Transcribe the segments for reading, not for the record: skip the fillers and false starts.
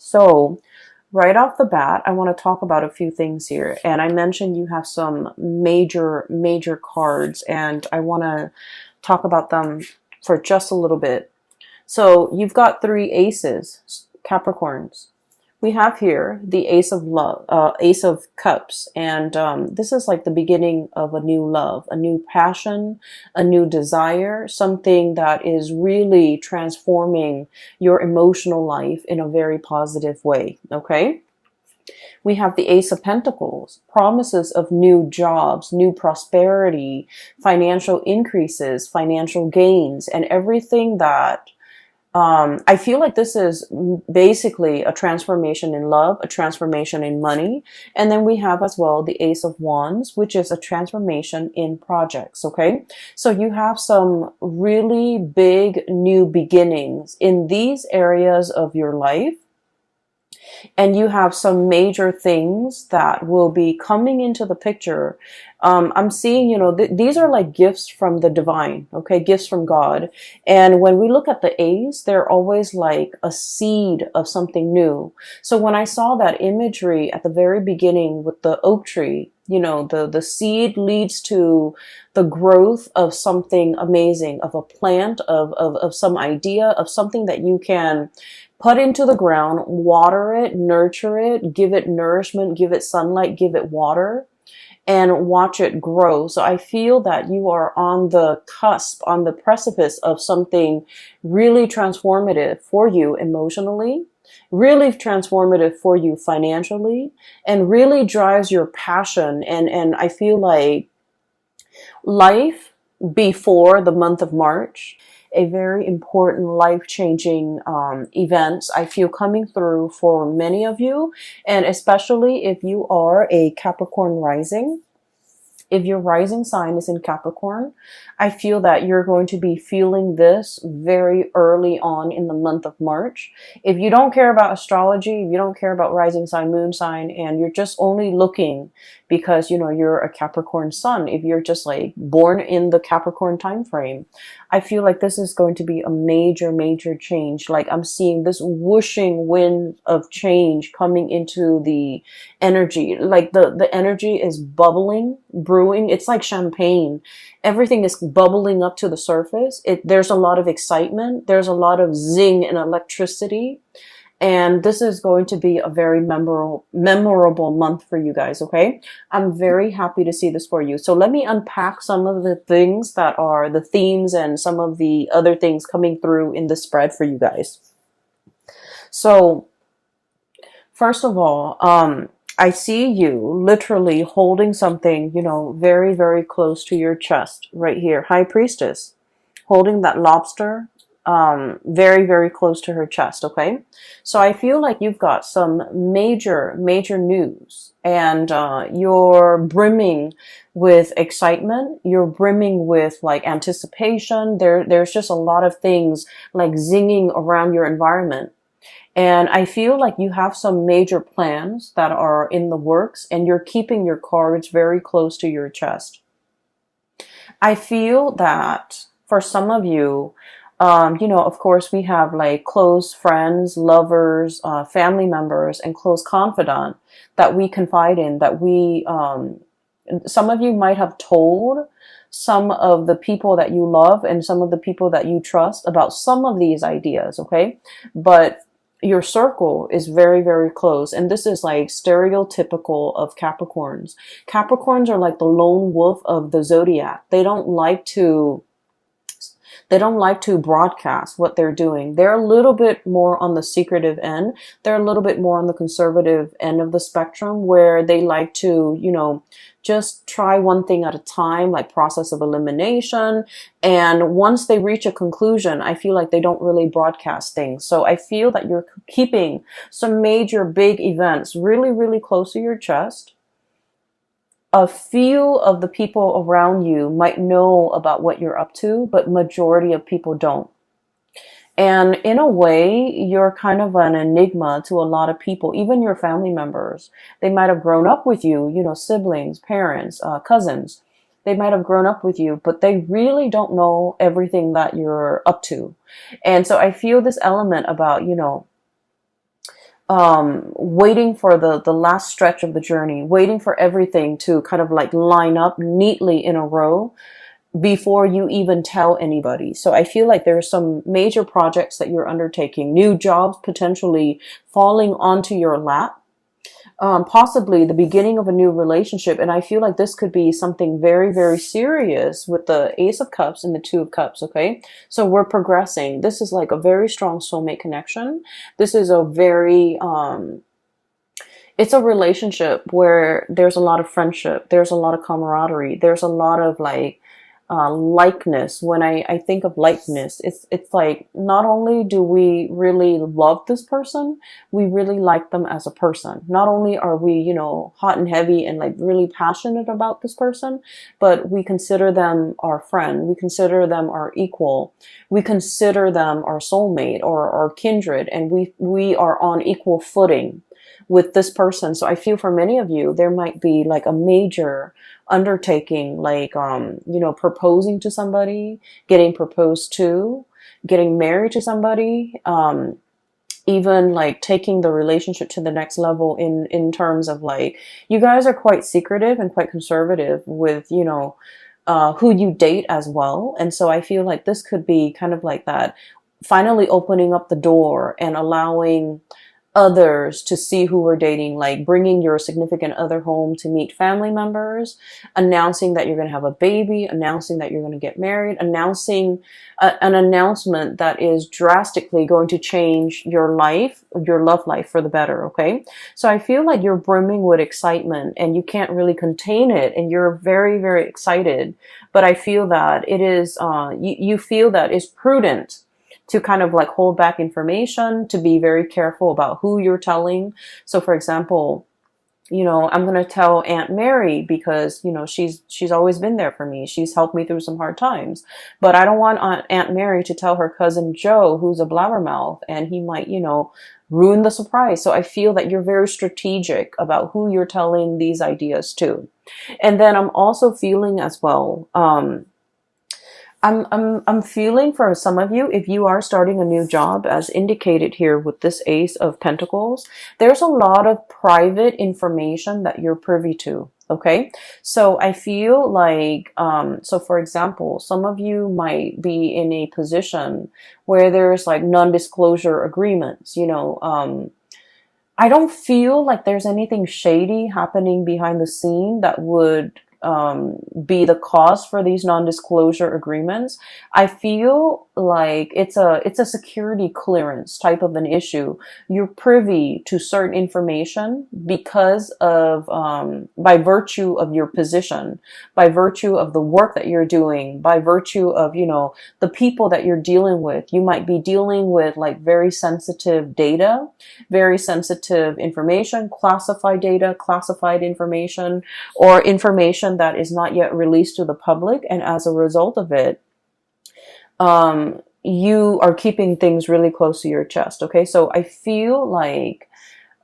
So right off the bat, I want to talk about a few things here. And I mentioned you have some major cards, and I want to talk about them for just a little bit. So you've got three aces, Capricorns. We have here the Ace of Love, Ace of Cups, and this is like the beginning of a new love, a new passion, a new desire, something that is really transforming your emotional life in a very positive way. Okay. We have the Ace of Pentacles, promises of new jobs, new prosperity, financial increases, financial gains, and everything that I feel like this is basically a transformation in love, a transformation in money. And then we have as well the Ace of Wands, which is a transformation in projects. Okay. So you have some really big new beginnings in these areas of your life. And you have some major things that will be coming into the picture. I'm seeing, these are like gifts from the divine, okay, gifts from God. And when we look at the A's, they're always like a seed of something new. So when I saw that imagery at the very beginning with the oak tree, the seed leads to the growth of something amazing, of a plant, of some idea, of something that you can put into the ground, water it, nurture it, give it nourishment, give it sunlight, give it water, and watch it grow. So I feel that you are on the cusp, on the precipice of something really transformative for you emotionally, really transformative for you financially, and really drives your passion. And I feel like life before the month of March, a very important life-changing events I feel coming through for many of you, and especially if you are a Capricorn rising. If your rising sign is in Capricorn, I feel that you're going to be feeling this very early on in the month of March. If you don't care about astrology, if you don't care about rising sign, moon sign, and you're just only looking because, you're a Capricorn sun, if you're just like born in the Capricorn time frame, I feel like this is going to be a major change. Like I'm seeing this whooshing wind of change coming into the energy. Like the energy is bubbling, brewing. It's like champagne. Everything is bubbling up to the surface. There's a lot of excitement. There's a lot of zing and electricity. And this is going to be a very memorable month for you guys, okay? I'm very happy to see this for you. So let me unpack some of the things that are the themes and some of the other things coming through in the spread for you guys. So first of all, I see you literally holding something, very close to your chest right here. High Priestess, holding that lobster, very close to her chest. Okay. So I feel like you've got some major news, and, you're brimming with excitement. You're brimming with like anticipation. There's just a lot of things like zinging around your environment. And I feel like you have some major plans that are in the works, and you're keeping your cards very close to your chest. I feel that for some of you, of course, we have like close friends, lovers, family members, and close confidant that we confide in, that some of you might have told some of the people that you love and some of the people that you trust about some of these ideas, okay? But your circle is very close. And this is like stereotypical of Capricorns. Capricorns are like the lone wolf of the zodiac. They don't like to broadcast what they're doing. They're a little bit more on the secretive end. They're a little bit more on the conservative end of the spectrum, where they like to, just try one thing at a time, like process of elimination. And once they reach a conclusion, I feel like they don't really broadcast things. So I feel that you're keeping some major big events really close to your chest. A few of the people around you might know about what you're up to, but majority of people don't. And in a way, you're kind of an enigma to a lot of people, even your family members. They might have grown up with you, siblings, parents, cousins. They might have grown up with you, but they really don't know everything that you're up to. And so I feel this element about, waiting for the last stretch of the journey, waiting for everything to kind of like line up neatly in a row before you even tell anybody. So I feel like there are some major projects that you're undertaking, new jobs potentially falling onto your lap, possibly the beginning of a new relationship. And I feel like this could be something very, very serious with the Ace of Cups and the Two of Cups. Okay. So we're progressing. This is like a very strong soulmate connection. This is a very, it's a relationship where there's a lot of friendship. There's a lot of camaraderie. There's a lot of like, likeness. When I think of likeness, it's like not only do we really love this person, we really like them as a person. Not only are we, you know, hot and heavy and like really passionate about this person, but we consider them our friend. We consider them our equal. We consider them our soulmate or our kindred, and we are on equal footing with this person. So I feel for many of you, there might be like a major undertaking, like, you know, proposing to somebody, getting proposed to, getting married to somebody, even like taking the relationship to the next level in terms of like, you guys are quite secretive and quite conservative with, you know, who you date as well. And so I feel like this could be kind of like that, finally opening up the door and allowing others to see who we're dating, like bringing your significant other home to meet family members, announcing that you're going to have a baby, announcing that you're going to get married, announcing an announcement that is drastically going to change your life, your love life for the better. Okay. So I feel like you're brimming with excitement and you can't really contain it. And you're very, very excited. But I feel that it is, you feel that it's prudent to kind of like hold back information, to be very careful about who you're telling. So for example, you know, I'm going to tell Aunt Mary because, you know, she's always been there for me. She's helped me through some hard times, but I don't want Aunt Mary to tell her cousin Joe, who's a blabbermouth, and he might, you know, ruin the surprise. So I feel that you're very strategic about who you're telling these ideas to. And then I'm also feeling as well, I'm feeling for some of you, if you are starting a new job, as indicated here with this Ace of Pentacles, there's a lot of private information that you're privy to. Okay. So I feel like, so for example, some of you might be in a position where there's like non-disclosure agreements, you know, I don't feel like there's anything shady happening behind the scene that would be the cause for these non-disclosure agreements. I feel like it's a security clearance type of an issue. You're privy to certain information because of by virtue of your position, by virtue of the work that you're doing, by virtue of, you know, the people that you're dealing with. You might be dealing with like very sensitive data, very sensitive information, classified data, classified information, or information that is not yet released to the public. And as a result of it, you are keeping things really close to your chest. Okay. So I feel like,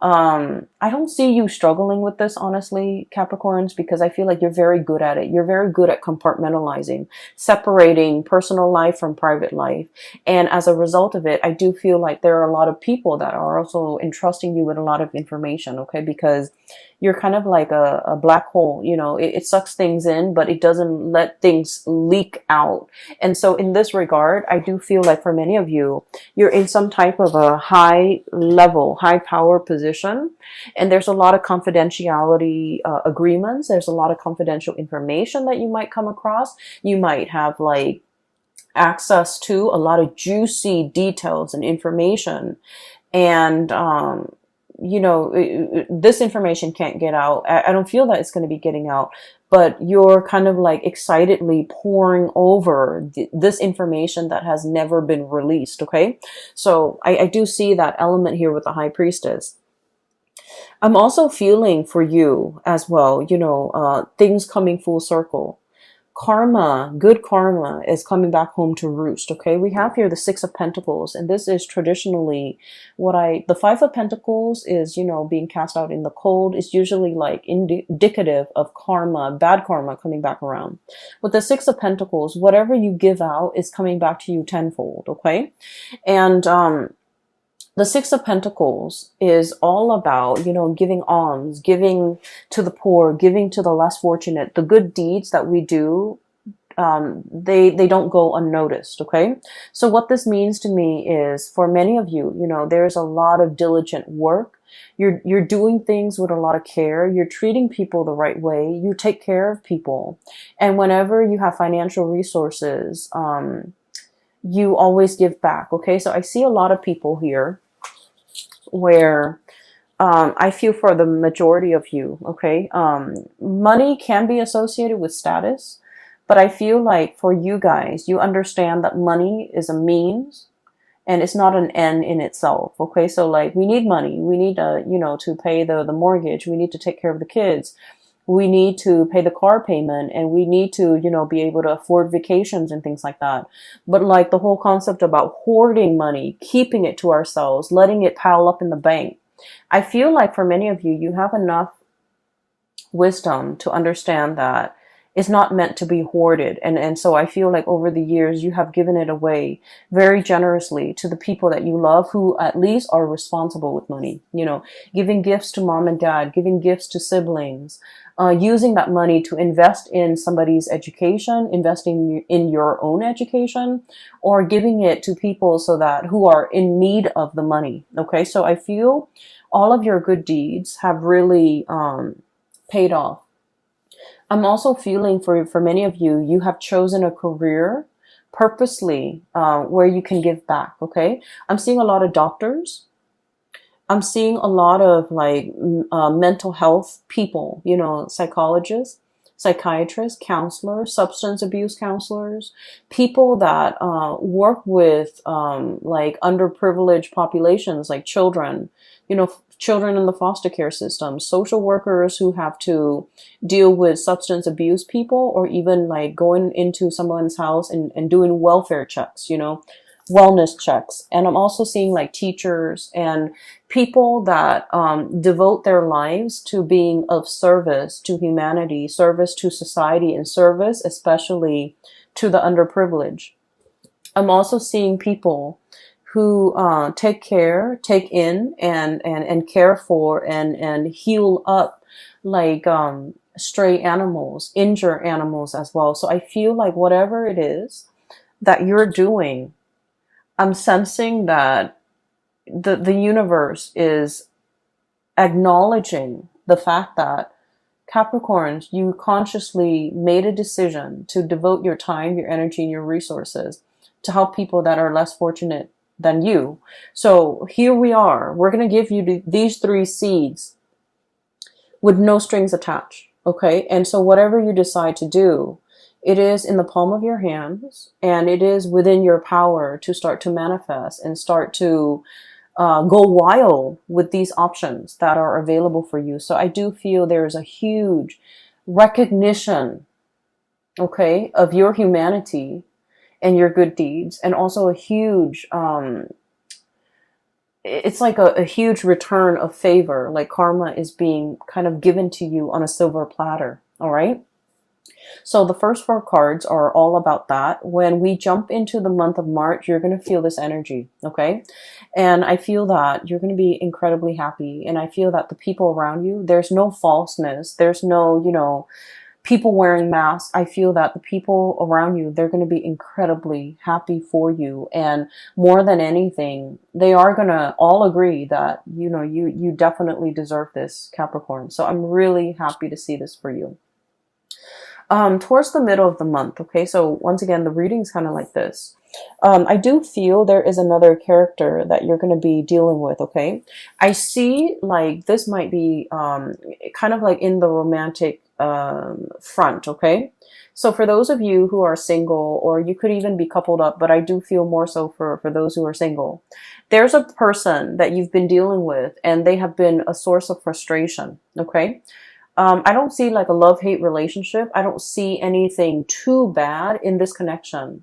I don't see you struggling with this, honestly, Capricorns, because I feel like you're very good at it. You're very good at compartmentalizing, separating personal life from private life. And as a result of it, I do feel like there are a lot of people that are also entrusting you with a lot of information. Okay. Because you're kind of like a black hole, you know, it sucks things in, but it doesn't let things leak out. And so in this regard, I do feel like for many of you, you're in some type of a high level, high power position. And there's a lot of confidentiality agreements. There's a lot of confidential information that you might come across. You might have like access to a lot of juicy details and information. And, you know, this information can't get out. I don't feel that it's going to be getting out, but you're kind of like excitedly pouring over this information that has never been released. Okay. So I do see that element here with the High Priestess. I'm also feeling for you as well, you know, things coming full circle. Karma, good karma is coming back home to roost. Okay. We have here the Six of Pentacles, and this is traditionally the Five of Pentacles is, you know, being cast out in the cold. It's usually like indicative of karma, bad karma coming back around. With the Six of Pentacles, whatever you give out is coming back to you tenfold. Okay. And, The Six of Pentacles is all about, giving alms, giving to the poor, giving to the less fortunate. The good deeds that we do, they don't go unnoticed. Okay. So what this means to me is, for many of you, there's a lot of diligent work. You're doing things with a lot of care. You're treating people the right way. You take care of people. And whenever you have financial resources, you always give back. Okay. So I see a lot of people here where I feel for the majority of you, okay, money can be associated with status, but I feel like for you guys, you understand that money is a means and it's not an end in itself. Okay, so like we need money, we need to pay the mortgage, we need to take care of the kids, we need to pay the car payment, and we need to be able to afford vacations and things like that. But like the whole concept about hoarding money, keeping it to ourselves, letting it pile up in the bank, I feel like for many of you, you have enough wisdom to understand that it's not meant to be hoarded. And so I feel like over the years, you have given it away very generously to the people that you love, who at least are responsible with money, giving gifts to mom and dad, giving gifts to siblings, using that money to invest in somebody's education, investing in your own education, or giving it to people who are in need of the money. Okay. So I feel all of your good deeds have really, paid off. I'm also feeling for many of you, you have chosen a career purposely, where you can give back. Okay. I'm seeing a lot of doctors. I'm seeing a lot of like mental health people, psychologists, psychiatrists, counselors, substance abuse counselors, people that work with like underprivileged populations, like children, children in the foster care system, social workers who have to deal with substance abuse people, or even like going into someone's house and doing welfare checks, wellness checks. And I'm also seeing like teachers and people that devote their lives to being of service to humanity, service to society, and service especially to the underprivileged. I'm also seeing people who take in and care for and heal up like stray animals, injure animals as well. So I feel like whatever it is that you're doing, I'm sensing that the universe is acknowledging the fact that, Capricorns, you consciously made a decision to devote your time, your energy, and your resources to help people that are less fortunate than you. So here we are. We're going to give you these 3 seeds with no strings attached. Okay. And so whatever you decide to do, it is in the palm of your hands, and it is within your power to start to manifest and start to go wild with these options that are available for you. So I do feel there's a huge recognition, okay, of your humanity and your good deeds, and also a huge, it's like a huge return of favor, like karma is being kind of given to you on a silver platter. All right. So the first 4 cards are all about that. When we jump into the month of March, you're going to feel this energy. Okay. And I feel that you're going to be incredibly happy. And I feel that the people around you, there's no falseness. There's no, people wearing masks. I feel that the people around you, they're going to be incredibly happy for you. And more than anything, they are going to all agree that, you definitely deserve this, Capricorn. So I'm really happy to see this for you. Towards the middle of the month. Okay. So once again, the reading's kind of like this. I do feel there is another character that you're going to be dealing with. Okay. I see like this might be, kind of like in the romantic, front. Okay. So for those of you who are single, or you could even be coupled up, but I do feel more so for those who are single, there's a person that you've been dealing with, and they have been a source of frustration. Okay. I don't see like a love-hate relationship. I don't see anything too bad in this connection.